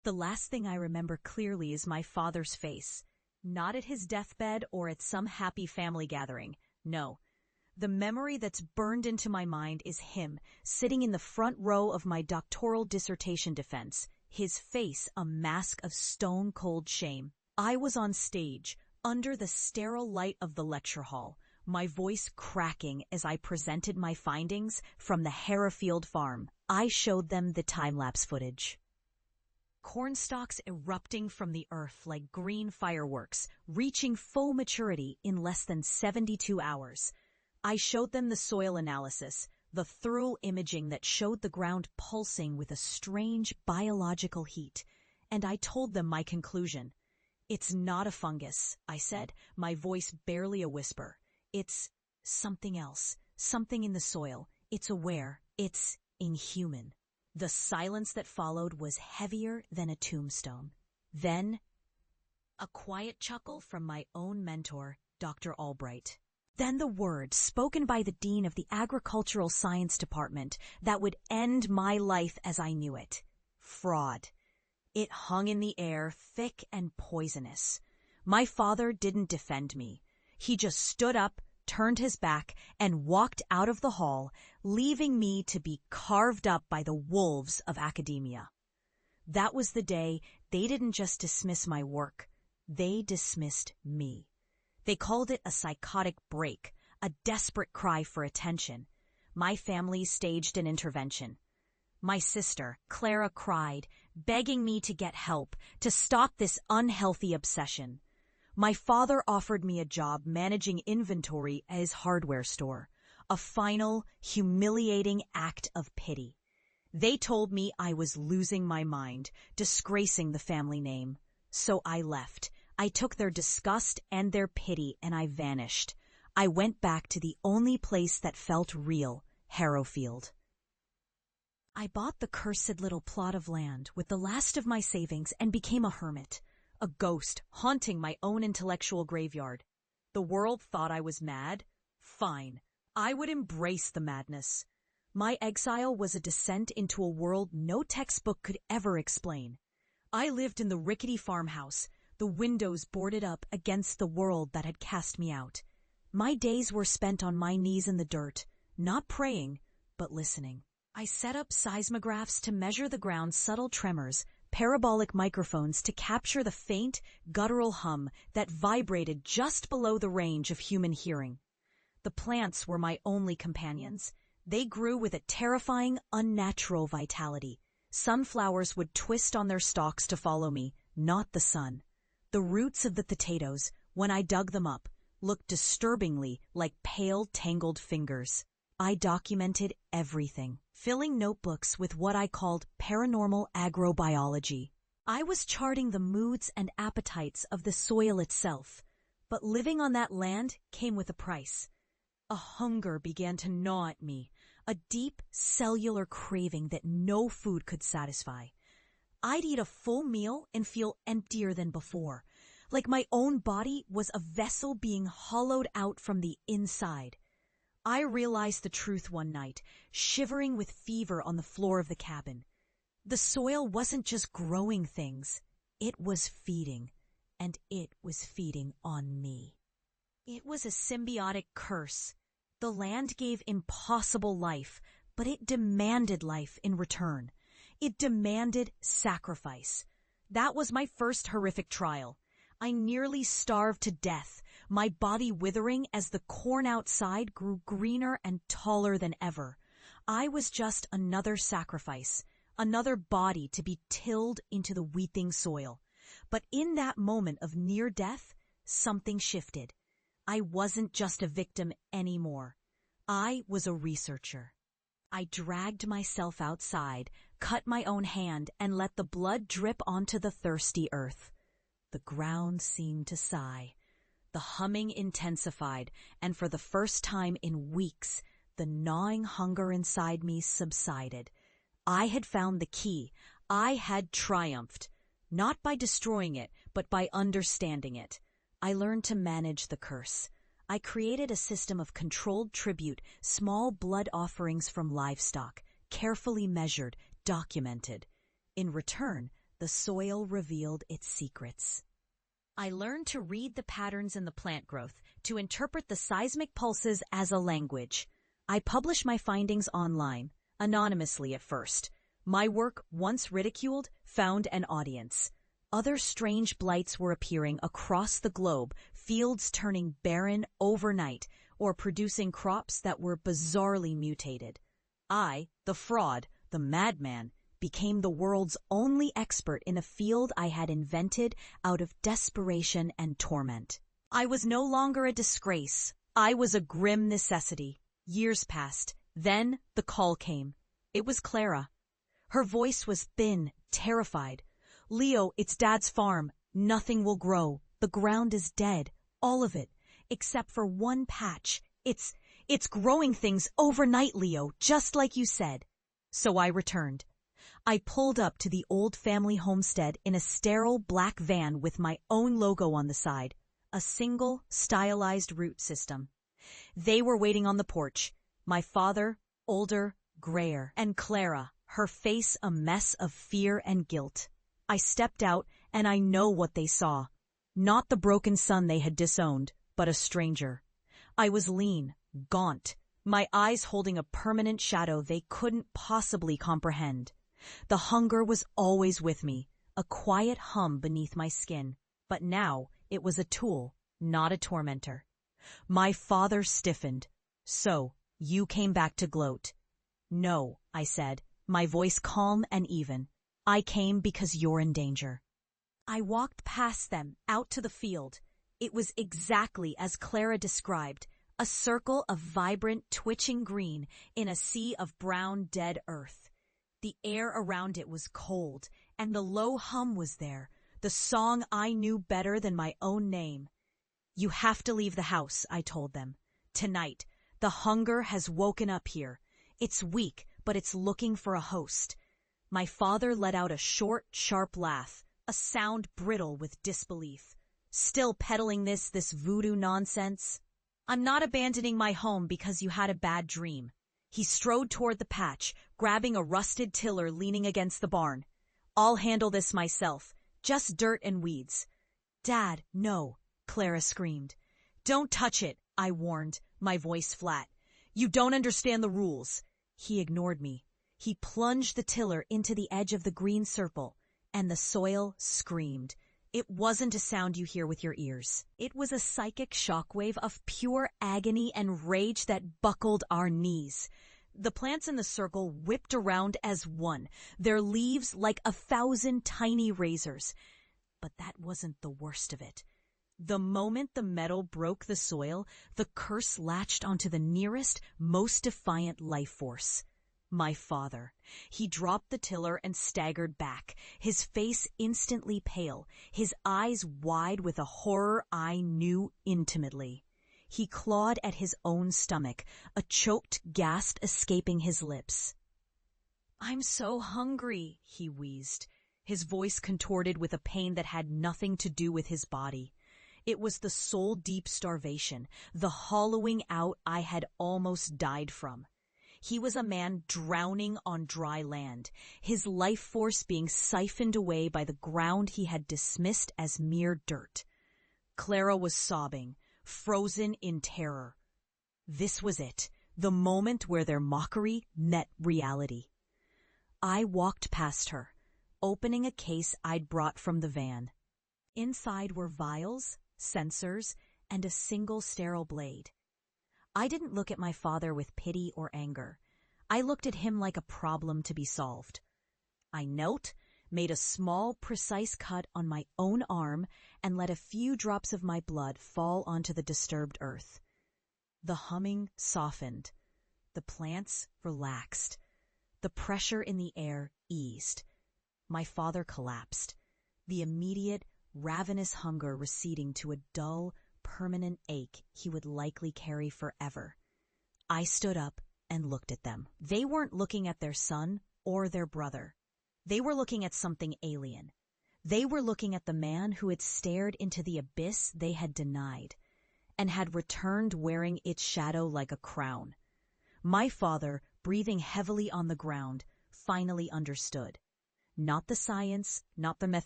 The last thing I remember clearly is my father's face. Not at his deathbed or at some happy family gathering. No. The memory that's burned into my mind is him, sitting in the front row of my doctoral dissertation defense, his face a mask of stone-cold shame. I was on stage, under the sterile light of the lecture hall, my voice cracking as I presented my findings from the Harrowfield farm. I showed them the time-lapse footage. Corn stalks erupting from the earth like green fireworks, reaching full maturity in less than 72 hours. I showed them the soil analysis, the thorough imaging that showed the ground pulsing with a strange biological heat, and I told them my conclusion. It's not a fungus, I said, my voice barely a whisper. It's something else, something in the soil. It's aware. It's inhuman. The silence that followed was heavier than a tombstone. Then, a quiet chuckle from my own mentor, Dr. Albright. Then the word spoken by the dean of the agricultural science department that would end my life as I knew it. Fraud. It hung in the air, thick and poisonous. My father didn't defend me. He just stood up, turned his back, and walked out of the hall, leaving me to be carved up by the wolves of academia. That was the day they didn't just dismiss my work. They dismissed me. They called it a psychotic break, a desperate cry for attention. My family staged an intervention. My sister, Clara, cried, begging me to get help, to stop this unhealthy obsession. My father offered me a job managing inventory at his hardware store, a final, humiliating act of pity. They told me I was losing my mind, disgracing the family name. So I left. I took their disgust and their pity, and I vanished. I went back to the only place that felt real, Harrowfield. I bought the cursed little plot of land with the last of my savings and became a hermit, a ghost haunting my own intellectual graveyard. The world thought I was mad. Fine. I would embrace the madness. My exile was a descent into a world no textbook could ever explain. I lived in the rickety farmhouse, the windows boarded up against the world that had cast me out. My days were spent on my knees in the dirt, not praying, but listening. I set up seismographs to measure the ground's subtle tremors, parabolic microphones to capture the faint, guttural hum that vibrated just below the range of human hearing. The plants were my only companions. They grew with a terrifying, unnatural vitality. Sunflowers would twist on their stalks to follow me, not the sun. The roots of the potatoes, when I dug them up, looked disturbingly like pale, tangled fingers. I documented everything, filling notebooks with what I called paranormal agrobiology. I was charting the moods and appetites of the soil itself, but living on that land came with a price. A hunger began to gnaw at me, a deep cellular craving that no food could satisfy. I'd eat a full meal and feel emptier than before, like my own body was a vessel being hollowed out from the inside. I realized the truth one night, shivering with fever on the floor of the cabin. The soil wasn't just growing things, it was feeding, and it was feeding on me. It was a symbiotic curse. The land gave impossible life, but it demanded life in return. It demanded sacrifice. That was my first horrific trial. I nearly starved to death, my body withering as the corn outside grew greener and taller than ever. I was just another sacrifice, another body to be tilled into the weeping soil. But in that moment of near death, something shifted. I wasn't just a victim anymore. I was a researcher. I dragged myself outside, cut my own hand, and let the blood drip onto the thirsty earth. The ground seemed to sigh. The humming intensified, and for the first time in weeks, the gnawing hunger inside me subsided. I had found the key. I had triumphed, not by destroying it, but by understanding it. I learned to manage the curse. I created a system of controlled tribute, small blood offerings from livestock, carefully measured, documented. In return, the soil revealed its secrets. I learned to read the patterns in the plant growth, to interpret the seismic pulses as a language. I published my findings online, anonymously at first. My work, once ridiculed, found an audience. Other strange blights were appearing across the globe, fields turning barren overnight, or producing crops that were bizarrely mutated. I, the fraud, the madman, became the world's only expert in a field I had invented out of desperation and torment. I was no longer a disgrace. I was a grim necessity. Years passed. Then the call came. It was Clara. Her voice was thin, terrified. "Leo, it's Dad's farm. Nothing will grow. The ground is dead. All of it. Except for one patch. It's growing things overnight, Leo, just like you said." So I returned. I pulled up to the old family homestead in a sterile black van with my own logo on the side. A single, stylized root system. They were waiting on the porch. My father, older, grayer, and Clara, her face a mess of fear and guilt. I stepped out, and I know what they saw. Not the broken son they had disowned, but a stranger. I was lean, gaunt, my eyes holding a permanent shadow they couldn't possibly comprehend. The hunger was always with me, a quiet hum beneath my skin, but now it was a tool, not a tormentor. My father stiffened. "So, you came back to gloat." "No," I said, my voice calm and even. "I came because you're in danger." I walked past them, out to the field. It was exactly as Clara described, a circle of vibrant, twitching green in a sea of brown, dead earth. The air around it was cold, and the low hum was there, the song I knew better than my own name. "You have to leave the house," I told them. "Tonight. The hunger has woken up here. It's weak, but it's looking for a host." My father let out a short, sharp laugh, a sound brittle with disbelief. "Still peddling this voodoo nonsense? I'm not abandoning my home because you had a bad dream." He strode toward the patch, grabbing a rusted tiller leaning against the barn. "I'll handle this myself. Just dirt and weeds." "Dad, no," Clara screamed. "Don't touch it," I warned, my voice flat. "You don't understand the rules." He ignored me. He plunged the tiller into the edge of the green circle, and the soil screamed. It wasn't a sound you hear with your ears. It was a psychic shockwave of pure agony and rage that buckled our knees. The plants in the circle whipped around as one, their leaves like 1,000 tiny razors. But that wasn't the worst of it. The moment the metal broke the soil, the curse latched onto the nearest, most defiant life force. My father. He dropped the tiller and staggered back, his face instantly pale, his eyes wide with a horror I knew intimately. He clawed at his own stomach, a choked gasp escaping his lips. "I'm so hungry," he wheezed, his voice contorted with a pain that had nothing to do with his body. It was the soul-deep starvation, the hollowing out I had almost died from. He was a man drowning on dry land, his life force being siphoned away by the ground he had dismissed as mere dirt. Clara was sobbing, frozen in terror. This was it, the moment where their mockery met reality. I walked past her, opening a case I'd brought from the van. Inside were vials, sensors, and a single sterile blade. I didn't look at my father with pity or anger. I looked at him like a problem to be solved. I knelt, made a small, precise cut on my own arm, and let a few drops of my blood fall onto the disturbed earth. The humming softened. The plants relaxed. The pressure in the air eased. My father collapsed, the immediate, ravenous hunger receding to a dull, permanent ache he would likely carry forever. I stood up and looked at them. They weren't looking at their son or their brother. They were looking at something alien. They were looking at the man who had stared into the abyss they had denied, and had returned wearing its shadow like a crown. My father, breathing heavily on the ground, finally understood. not the science, not the methodology.